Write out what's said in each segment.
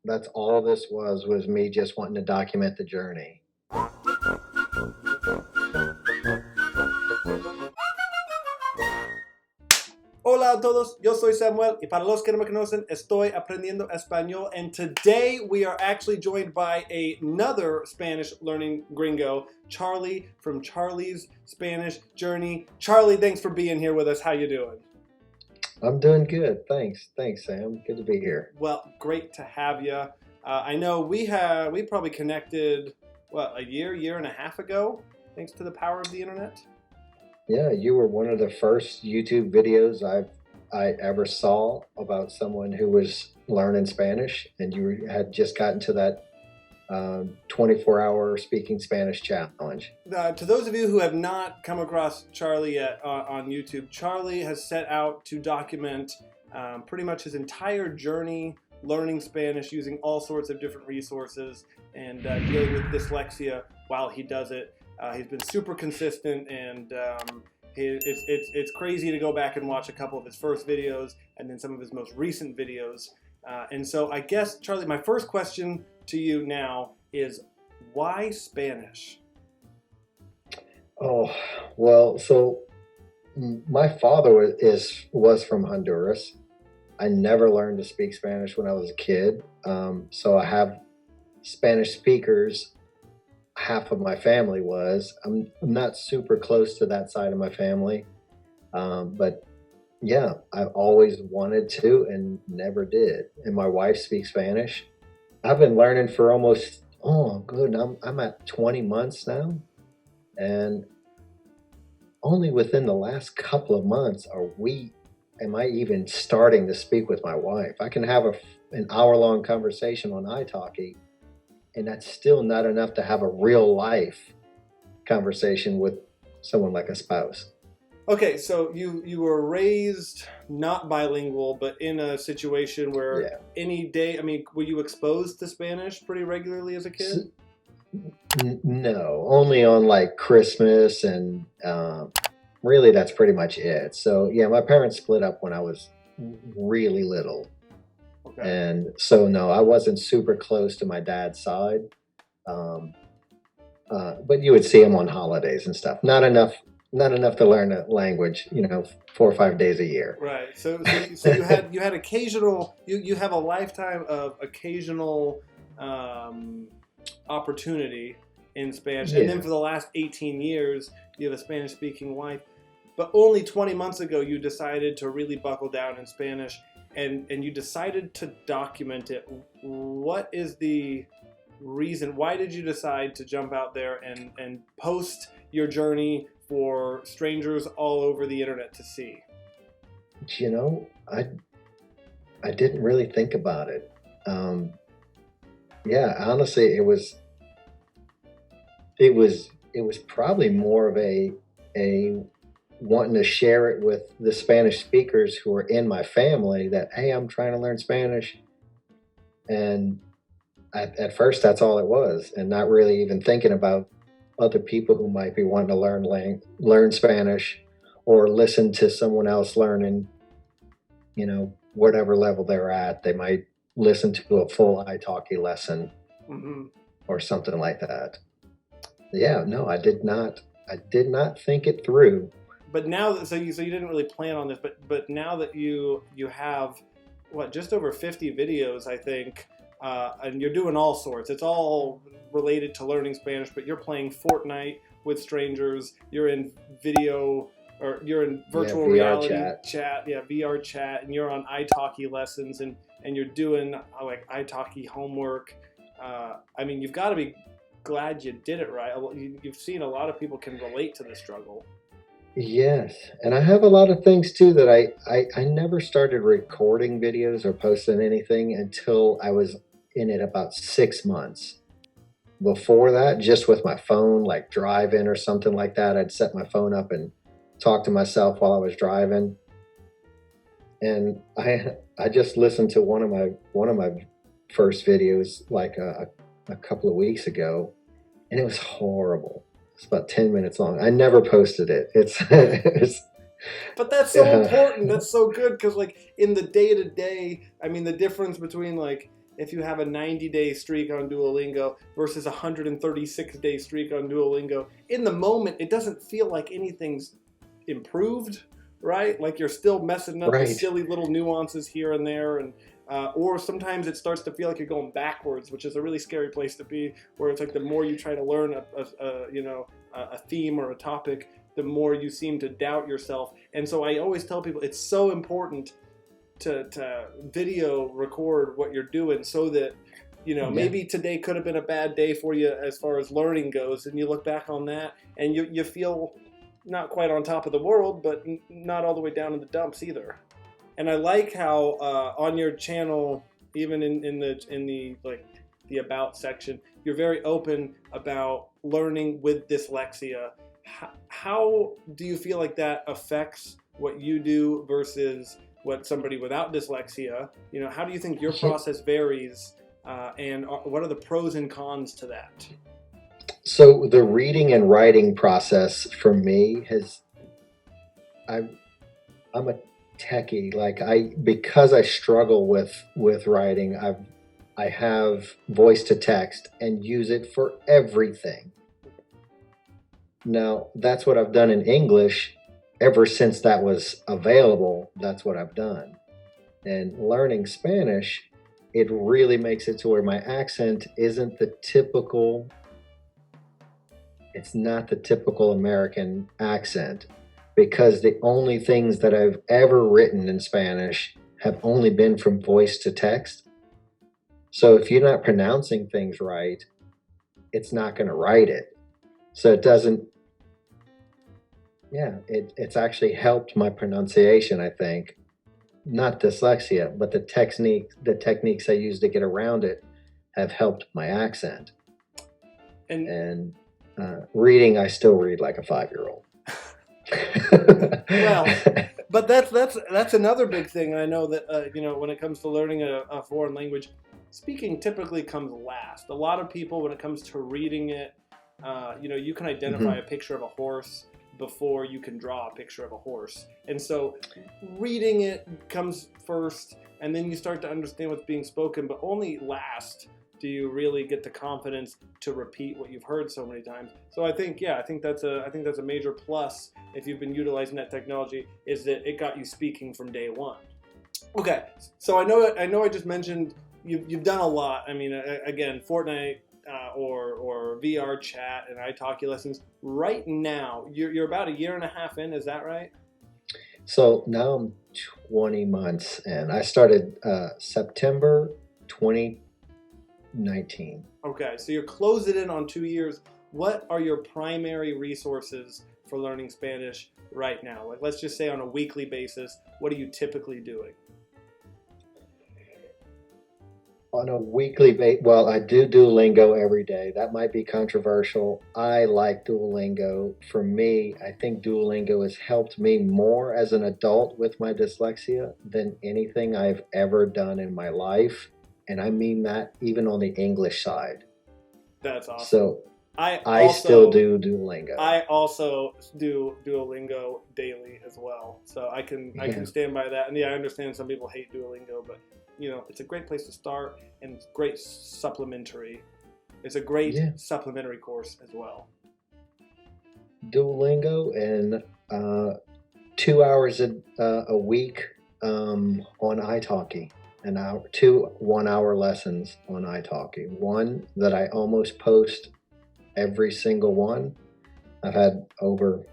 That's all this was me just wanting to document the journey. Hola a todos, yo soy Samuel, y para los que no me conocen, estoy aprendiendo español, and today we are actually joined by another Spanish learning gringo, Charlie from Charlie's Spanish Journey. Charlie, thanks for being here with us. How you doing? I'm doing good. Thanks, Sam. Good to be here. Well, great to have you. I know we probably connected, what, a year and a half ago, thanks to the power of the internet? Yeah, you were one of the first YouTube videos I ever saw about someone who was learning Spanish, and you had just gotten to that 24-hour speaking Spanish challenge. To those of you who have not come across Charlie yet on YouTube, Charlie has set out to document pretty much his entire journey learning Spanish using all sorts of different resources and dealing with dyslexia while he does it. He's been super consistent, and it's crazy to go back and watch a couple of his first videos and then some of his most recent videos. And so I guess, Charlie, my first question to you now is, why Spanish? Oh, well, so my father was from Honduras. I never learned to speak Spanish when I was a kid. So I have Spanish speakers. Half of my family was. I'm not super close to that side of my family. But yeah, I've always wanted to and never did. And my wife speaks Spanish. I've been learning for almost, oh, good. I'm at 20 months now. And only within the last couple of months am I even starting to speak with my wife. I can have an hour-long conversation on italki, and that's still not enough to have a real life conversation with someone like a spouse. Okay, so you were raised not bilingual, but in a situation where Yeah. any day, I mean, were you exposed to Spanish pretty regularly as a kid? No, only on like Christmas, and really that's pretty much it. So yeah, my parents split up when I was really little. Okay. And so, no, I wasn't super close to my dad's side. Um, but you would see him on holidays and stuff. Not enough to learn a language, 4 or 5 days a year. Right. So you had occasional you have a lifetime of occasional opportunity in Spanish, and then Yeah. for the last 18 years you have a Spanish speaking wife. But only 20 months ago you decided to really buckle down in Spanish, and you decided to document it. What is the reason? Why did you decide to jump out there and post your journey for strangers all over the internet to see? You know, I didn't really think about it. Yeah, honestly, it was probably more of a wanting to share it with the Spanish speakers who are in my family, that hey, I'm trying to learn Spanish. And at first that's all it was, and not really even thinking about other people who might be wanting to learn Spanish, or listen to someone else learning, whatever level they're at. They might listen to a full italki lesson Hmm. or something like that. Yeah, no, I did not think it through. But now that so you didn't really plan on this, but now that you have what, just over 50 videos, I think, and you're doing all sorts. It's all related to learning Spanish, but you're playing Fortnite with strangers. You're in video, or you're in Yeah, virtual VR reality chat. yeah, VR chat, and you're on italki lessons, and you're doing like italki homework. I mean, you've got to be glad you did it right. You've seen a lot of people can relate to the struggle. Yes, and I have a lot of things too that I never started recording videos or posting anything until I was in it about 6 months. Before that, just with my phone, like driving or something like that, I'd set my phone up and talk to myself while I was driving. And I just listened to one of my first videos like a couple of weeks ago, and it was horrible. It's about 10 minutes long. I never posted it. It's But that's so important. That's so good, because like in the day to day, I mean, the difference between like if you have a 90-day streak on Duolingo versus a 136-day streak on Duolingo. In the moment, it doesn't feel like anything's improved, right? Like you're still messing up with Right. silly little nuances here and there, and or sometimes it starts to feel like you're going backwards, which is a really scary place to be, where it's like the more you try to learn a theme or a topic, the more you seem to doubt yourself. And so I always tell people it's so important to video record what you're doing, so that maybe today could have been a bad day for you as far as learning goes, and you look back on that and you feel not quite on top of the world, but not all the way down in the dumps either. And I like how on your channel, even in the about section, you're very open about learning with dyslexia. How do you feel like that affects what you do versus what somebody without dyslexia? How do you think your process varies, and what are the pros and cons to that? So the reading and writing process for me I'm a techie. Because I struggle with writing, I have voice to text and use it for everything. Now, that's what I've done in English ever since that was available. That's what I've done. And learning Spanish, it really makes it to where my accent isn't the typical, it's not the typical American accent, because the only things that I've ever written in Spanish have only been from voice to text. So if you're not pronouncing things right, it's not going to write it. So it doesn't, it's actually helped my pronunciation, I think. Not dyslexia, but the techniques I use to get around it have helped my accent. And reading, I still read like a 5-year-old. Well, but that's another big thing. I know that when it comes to learning a foreign language, speaking typically comes last. A lot of people, when it comes to reading it, you can identify a picture of a horse before you can draw a picture of a horse. And so reading it comes first, and then you start to understand what's being spoken, but only last do you really get the confidence to repeat what you've heard so many times. So I think that's a major plus if you've been utilizing that technology, is that it got you speaking from day one. Okay, so I know I just mentioned you've done a lot. I mean, again, Fortnite or VR chat and italki lessons. Right now, you're about a year and a half in. Is that right? So now I'm 20 months in. I started September 2019. Okay, so you're closing in on 2 years. What are your primary resources for learning Spanish right now? Like, let's just say on a weekly basis, what are you typically doing? On a weekly basis, well, I do Duolingo every day. That might be controversial. I like Duolingo. For me, I think Duolingo has helped me more as an adult with my dyslexia than anything I've ever done in my life. And I mean that even on the English side. That's awesome. So I still do Duolingo. I also do Duolingo daily as well. So I can stand by that. And I understand some people hate Duolingo, but it's a great place to start, and it's great supplementary. It's a great supplementary course as well. Duolingo and 2 hours a week on italki. An hour, 2 1-hour lessons on italki. One that I almost post every single one. I've had over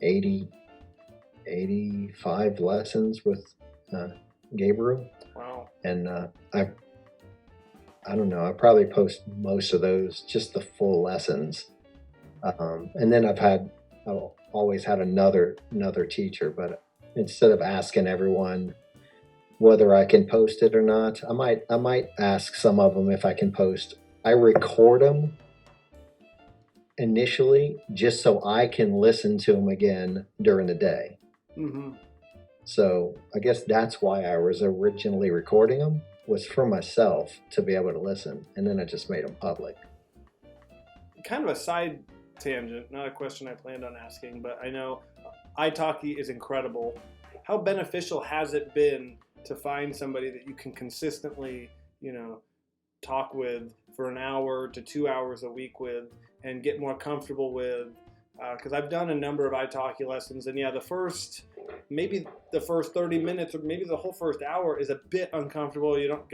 85 lessons with Gabriel. Wow. And I don't know, I probably post most of those, just the full lessons. And then I've always had another teacher, but instead of asking everyone whether I can post it or not, I might ask some of them if I can post. I record them initially just so I can listen to them again during the day. Mm-hmm. So I guess that's why I was originally recording them, was for myself to be able to listen, and then I just made them public. Kind of a side tangent, not a question I planned on asking, but I know italki is incredible. How beneficial has it been to find somebody that you can consistently talk with for an hour to 2 hours a week with, and get more comfortable with. Because I've done a number of italki lessons, and yeah, maybe the first 30 minutes or maybe the whole first hour is a bit uncomfortable. You don't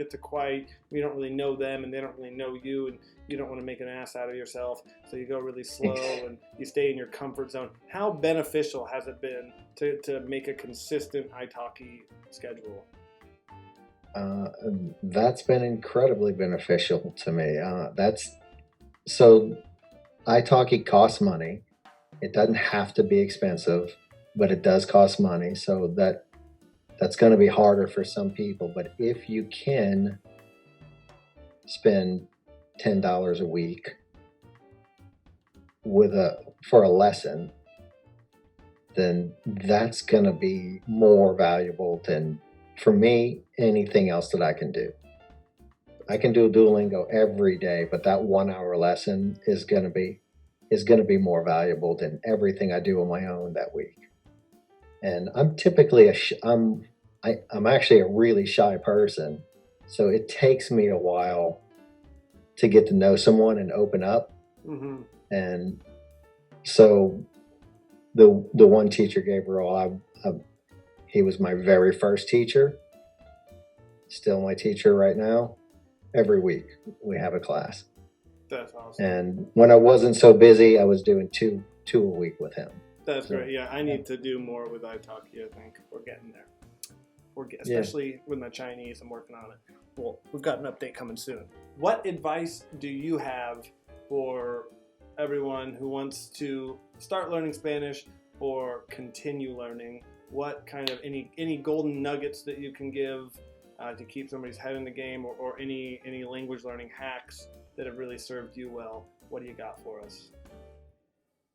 really know them, and they don't really know you, and you don't want to make an ass out of yourself, so you go really slow and you stay in your comfort zone. How beneficial has it been to make a consistent italki schedule? That's been incredibly beneficial to me. So italki costs money. It doesn't have to be expensive, but it does cost money. So that's going to be harder for some people. But if you can spend $10 a week for a lesson, then that's going to be more valuable than, for me, anything else that I can do. I can do Duolingo every day, but that 1 hour lesson is going to be more valuable than everything I do on my own that week. And I'm typically I'm actually a really shy person, so it takes me a while to get to know someone and open up. Mm-hmm. And so the one teacher, Gabriel, he was my very first teacher, still my teacher right now. Every week we have a class. That's awesome. And when I wasn't so busy, I was doing two a week with him. That's great. Yeah, I need to do more with italki. I think we're getting there. Especially with my Chinese, I'm working on it. Well, we've got an update coming soon. What advice do you have for everyone who wants to start learning Spanish or continue learning? What kind of any golden nuggets that you can give to keep somebody's head in the game, or any language learning hacks that have really served you well? What do you got for us?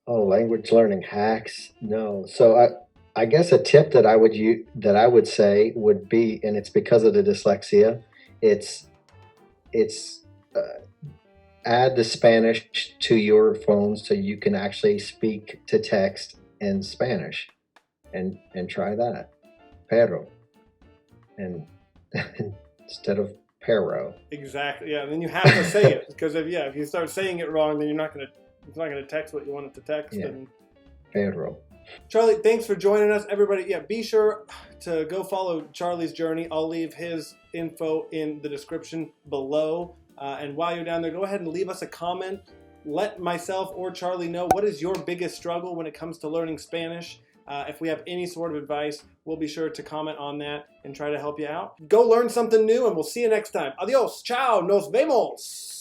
Oh, language learning hacks? No. So I guess a tip that I would say would be, and it's because of the dyslexia, it's add the Spanish to your phone so you can actually speak to text in Spanish, and try that. Pero. And instead of pero. Exactly. Yeah. And then you have to say it, because if you start saying it wrong, then it's not gonna text what you want it to text. Yeah. And Pero. Charlie, thanks for joining us, everybody. Yeah, be sure to go follow Charlie's journey. I'll leave his info in the description below. And while you're down there, go ahead and leave us a comment. Let myself or Charlie know, what is your biggest struggle when it comes to learning Spanish. If we have any sort of advice, we'll be sure to comment on that and try to help you out. Go learn something new, and we'll see you next time. Adios, ciao, nos vemos.